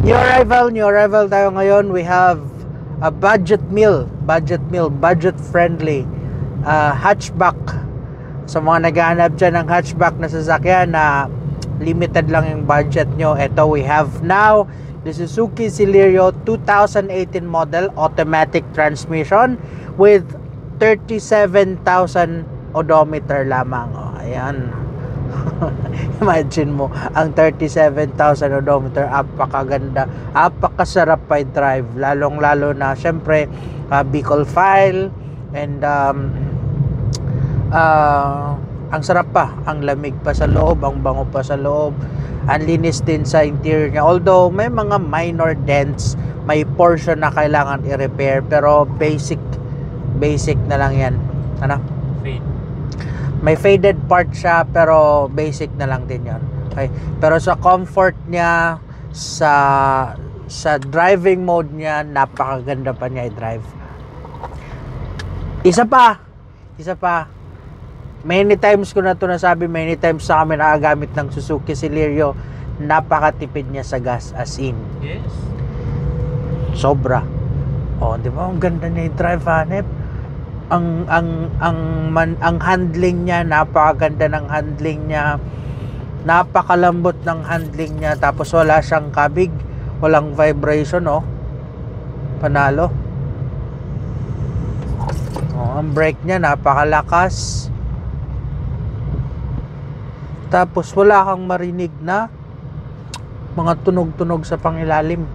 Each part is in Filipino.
New arrival tayo ngayon. We have a budget friendly hatchback. Sa mga naghahanap dyan ng hatchback na sasakyan na limited lang yung budget nyo, ito we have now the Suzuki Celerio 2018 model automatic transmission with 37,000 odometer lamang. Ayan. Imagine mo, ang 37,000 odometer, apakaganda, apakasarap pa i-drive, lalong-lalo na syempre Bicol file and ang sarap pa, ang lamig pa sa loob, ang bango pa sa loob, ang linis din sa interior niya, although may mga minor dents, may portion na kailangan i-repair, pero basic na lang yan. Ano? May faded part siya, pero basic na lang din yon. Okay. Pero sa comfort niya, sa driving mode niya, napakaganda pa niya i-drive. Isa pa, many times ko na ito nasabi, many times sa kami nakagamit ng Suzuki Celerio, napakatipid niya sa gas, as in. Yes. Sobra. Di ba? Ang ganda niya i-drive, hanep. Ang handling niya, napakaganda ng handling niya, napakalambot ng handling niya, tapos wala siyang kabig, walang vibration, panalo. Ang brake niya napakalakas, tapos wala kang marinig na mga tunog-tunog sa pangilalim.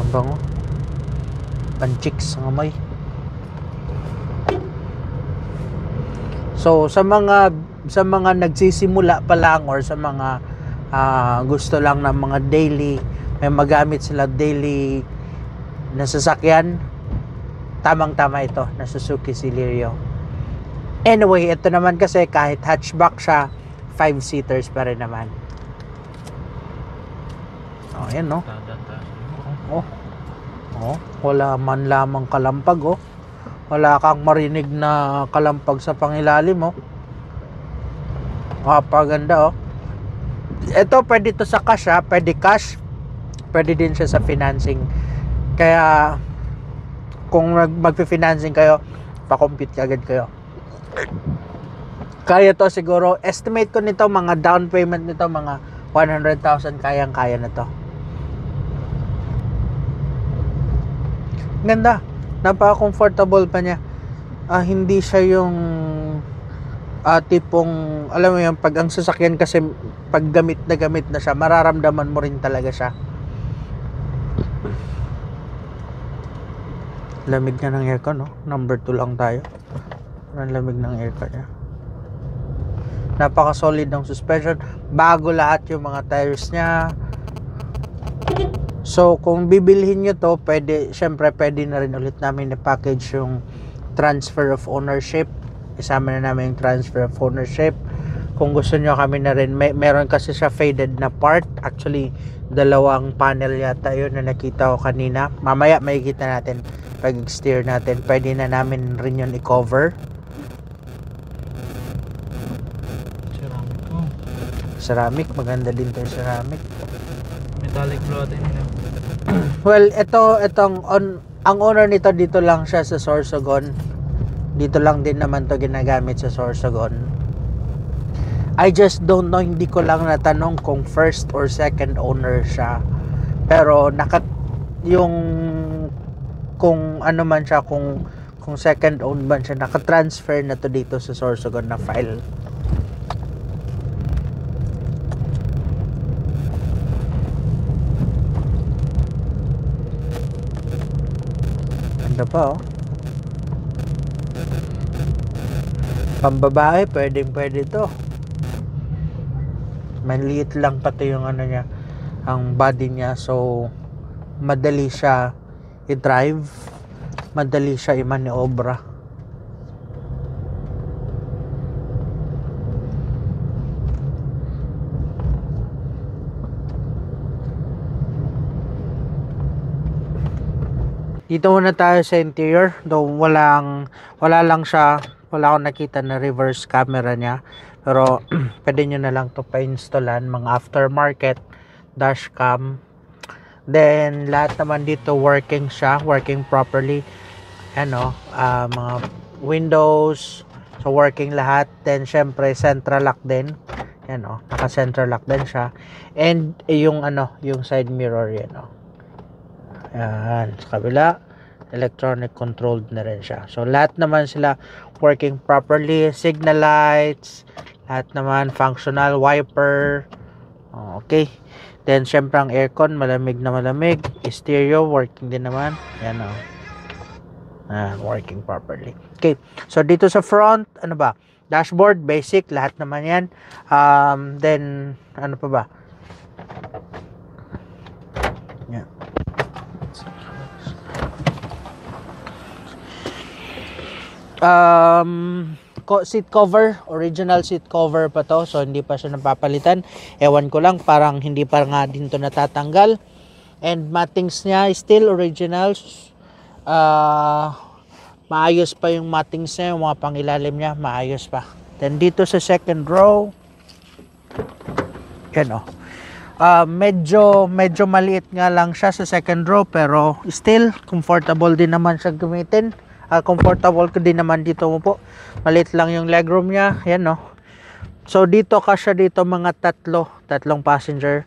Bango, panchiks ng amay. So sa mga nagsisimula pa lang or sa mga gusto lang ng mga daily, may magamit sila daily na sasakyan, tamang-tama ito na Suzuki Celerio. Anyway, ito naman kasi kahit hatchback siya, 5-seaters pa rin naman. Ayan, no? Wala man lamang kalampag, wala kang marinig na kalampag sa pangilalim, Paganda, ito pwede to sa cash, pwede cash, pwede din siya sa financing. Kaya kung magfi-financing kayo, pa-compute agad kayo. Kaya to siguro, estimate ko nito, mga down payment nito, mga 100,000, kayang-kaya na to. Ganda, napaka-comfortable pa niya. Hindi siya yung tipong, alam mo yung pag ang sasakyan kasi pag gamit na siya, mararamdaman mo rin talaga siya. Lamig na ng aircon, number 2 lang tayo. Ang lamig ng aircon niya. Napaka-solid ng suspension, bago lahat yung mga tires niya. So, kung bibilhin nyo to, syempre pwede na rin ulit namin na-package yung transfer of ownership. Isama na namin yung transfer of ownership. Kung gusto nyo, kami na rin. Meron kasi siya faded na part. Actually, 2 panel yata yun na nakita ko kanina. Mamaya makikita natin pag steer natin. Pwede na namin rin yun i-cover. Ceramic. Maganda din to yung ceramic. Metallic floating nila. Well, ang owner nito dito lang siya sa Sorsogon. Dito lang din naman to ginagamit sa Sorsogon. I just don't know, hindi ko lang natanong kung first or second owner siya. Pero kung ano man siya, kung second owned man siya, naka-transfer na to dito sa Sorsogon na file. Pa, pambabae, pwede to. Maliit lang pati yung niya, ang body niya, so madali siya i-drive, madali siya i-maniobra. Dito muna tayo sa interior, though wala lang siya Wala akong nakita na reverse camera niya. Pero pwede nyo na lang to pa-installan, mga aftermarket dashcam. Then lahat naman dito working siya, working properly. Ano, mga windows, so working lahat. Then syempre central lock din. Yan naka central lock din siya. And yung yung side mirror yan Yan, sa kabila electronic controlled na rin siya. So lahat naman sila working properly, signal lights, lahat naman functional, wiper. Okay. Then syempre ang aircon malamig na malamig, stereo working din naman. Yan working properly. Okay. So dito sa front, ano ba? Dashboard, basic, lahat naman yan. Then ano pa ba? Yan. Seat cover, original seat cover pa to, so hindi pa siya napapalitan. Ewan ko lang, parang hindi pa nga din to natatanggal. And mattings niya still originals. Maayos pa yung mattings niya, yung mga pangilalim niya maayos pa. Then dito sa second row, yan medyo maliit nga lang siya sa second row, pero still comfortable din naman siya gamitin. Comfortable ko din naman dito mo po. Maliit lang yung legroom niya. Yan So dito kasya dito mga tatlong passenger.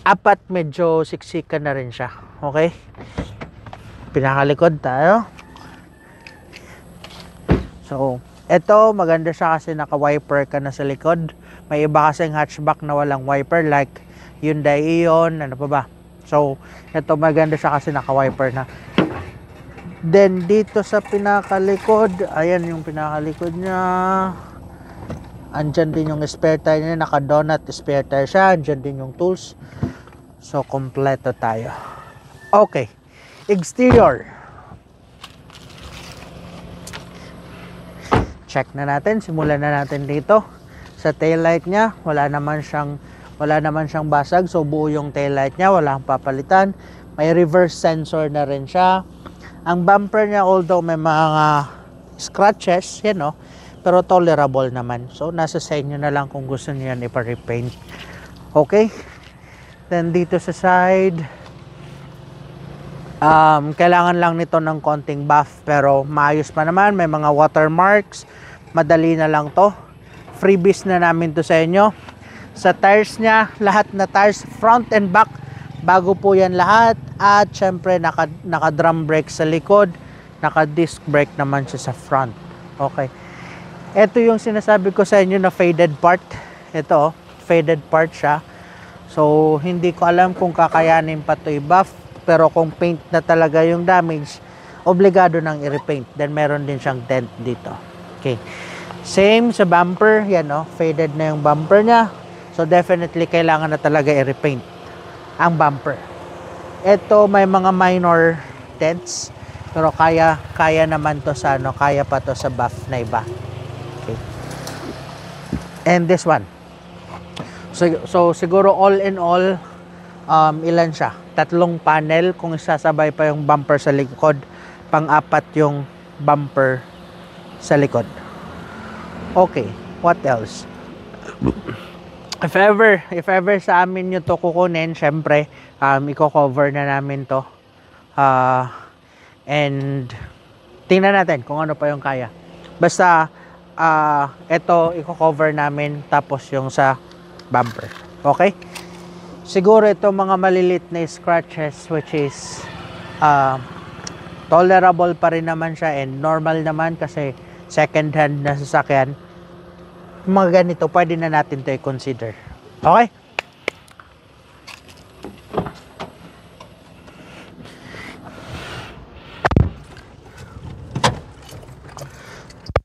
4 medyo siksikan na rin siya. Okay? Pinakalikod tayo. So eto maganda siya kasi naka-wiper ka na sa likod. May iba kasing hatchback na walang wiper like Hyundai Ion, ano pa ba. So eto maganda siya kasi naka-wiper na. Then dito sa pinakalikod, ayan yung pinakalikod niya. Andyan din yung spare tire niya, naka-donut spare tire siya. Andyan din yung tools. So kompleto tayo. Okay. Exterior. Check na natin, simulan na natin dito. Sa taillight niya, wala naman siyang basag. So buo yung taillight niya, wala kang papalitan. May reverse sensor na rin siya. Ang bumper niya, although may mga scratches, pero tolerable naman. So, nasa sa inyo na lang kung gusto niyo yan ipa-repaint. Okay? Then, dito sa side, kailangan lang nito ng konting buff, pero maayos pa naman. May mga watermarks. Madali na lang to. Freebies na namin to sa inyo. Sa tires niya, lahat na tires, front and back, bago po yan lahat. At syempre naka drum brake sa likod, naka disc brake naman siya sa front. Okay. Ito yung sinasabi ko sa inyo na faded part. Ito, faded part siya. So hindi ko alam kung kakayanin pa to i-buff, pero kung paint na talaga yung damage, obligado nang i-repaint. Then meron din siyang dent dito. Okay. Same sa bumper, yan faded na yung bumper niya. So definitely kailangan na talaga i-repaint ang bumper. Ito may mga minor dents, pero kaya naman to sa kaya pa to sa buff na iba. Okay. And this one. So siguro all in all, ilan siya? 3 panel kung isasabay pa yung bumper sa likod, pang-4 yung bumper sa likod. Okay, what else? If ever sa amin nyo to kukunin, syempre, i-cover na namin to. And tingnan natin kung ano pa yung kaya. Basta, ito i-cover namin, tapos yung sa bumper. Okay? Siguro ito mga malilit na scratches, which is tolerable pa rin naman siya and normal naman kasi second hand na sasakyan. Mga ganito, pwede na natin ito i-consider. Okay?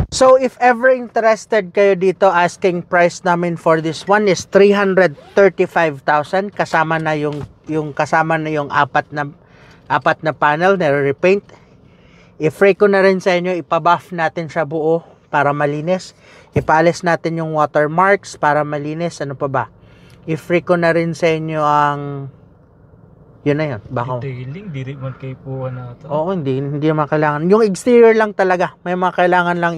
So, if ever interested kayo dito, asking price namin for this one is 335,000 kasama na yung apat na panel na repaint. I-free ko na rin sa inyo, ipabuff natin siya buo para malinis. Ipalis natin yung watermarks para malinis. Ano pa ba? I-free ko na rin sa inyo ang yun na yun. Baka detailing, diri man kay po na to. Oo, hindi naman kailangan. Yung exterior lang talaga. May mga kailangan lang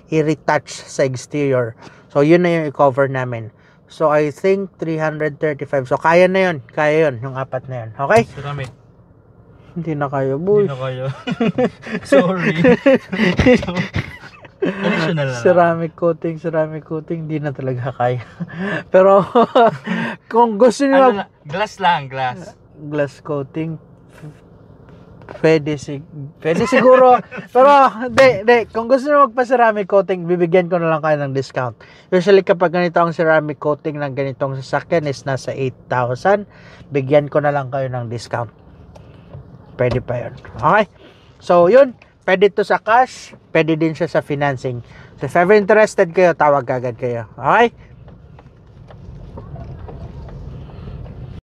i-retouch sa exterior. So yun na yung i-cover namin. So I think 335. So kaya na yun. Kaya yun, yung apat na yun. Okay? Ceramic. Hindi na kaya, boy. Hindi na kayo. Sorry. Additional na lang. Ceramic coating, hindi na talaga kaya. Pero kung gusto niyo Ano na? Glass lang, glass. glass coating, pwede siguro. Pero hindi, kung gusto niyo magpa-ceramic coating, bibigyan ko na lang kayo ng discount. Usually kapag ganito ang ceramic coating ng ganitong sasakyan is nasa 8,000, bigyan ko na lang kayo ng discount. Pwede pa yun. Okay? So yun, pwede to sa cash, pwede din siya sa financing. So if ever interested kayo, tawag agad kayo. Okay?